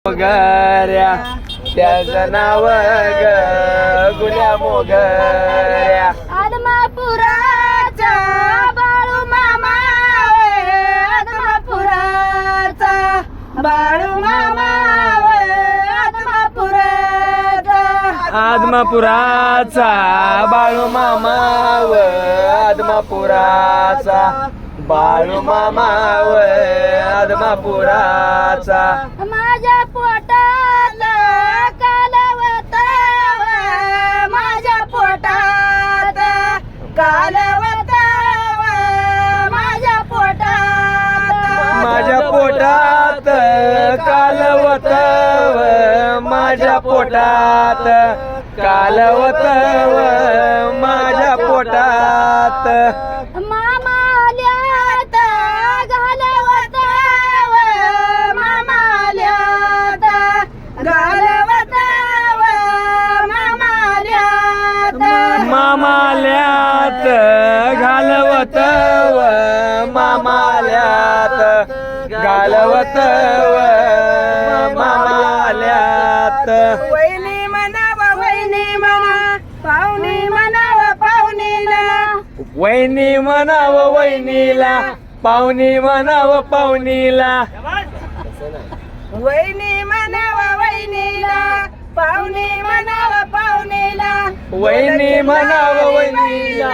मोगऱ्या त्याचं नाव ग गुल्या मोगऱ्या. आदमापुराचा बाळू मामा आदमापुराचा बाळू मामा आदमापुराचा आदमापुराचा बाळू मामा व आदमापुराचा बाळू मामा व आदमापुराचा. माझ्या पोटात कालवत माझ्या पोटात कालवत माझ्या पोटात माझ्या पोटात कालवत माझ्या पोटात कालवत माझ्या पोटात. मामा आल्यात घालवत मामा आल्यात घालवत मामा आल्यात मामाल्यात घालवत मामाल्यात घालवत मामाल्यात. वहिनी म्हणावं वहिनी म्हणा पाहुणी म्हणावं पाहुणीला वहिनी म्हणाव वहिनीला पाहुणी म्हणाव पाहुणीला. वहिनी म्हणावं वहिनीला पाहुणी म्हणावं पाहुणीला वहिनी म्हणाव वहिनीला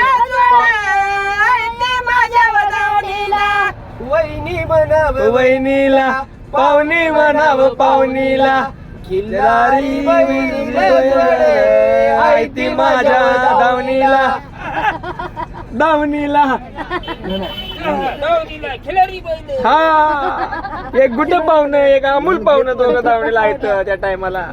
माझ्या वदावणीला वहिनी म्हणाव वहिनीला पाहुणी म्हणाव पाहुणीला. खिल्लारी आहे ती माझ्या दावणीला दावणीला. हा एक गुड पाहुणं एक अमूल पाहुणं दोघं दावणीला आहेत त्या टायमाला.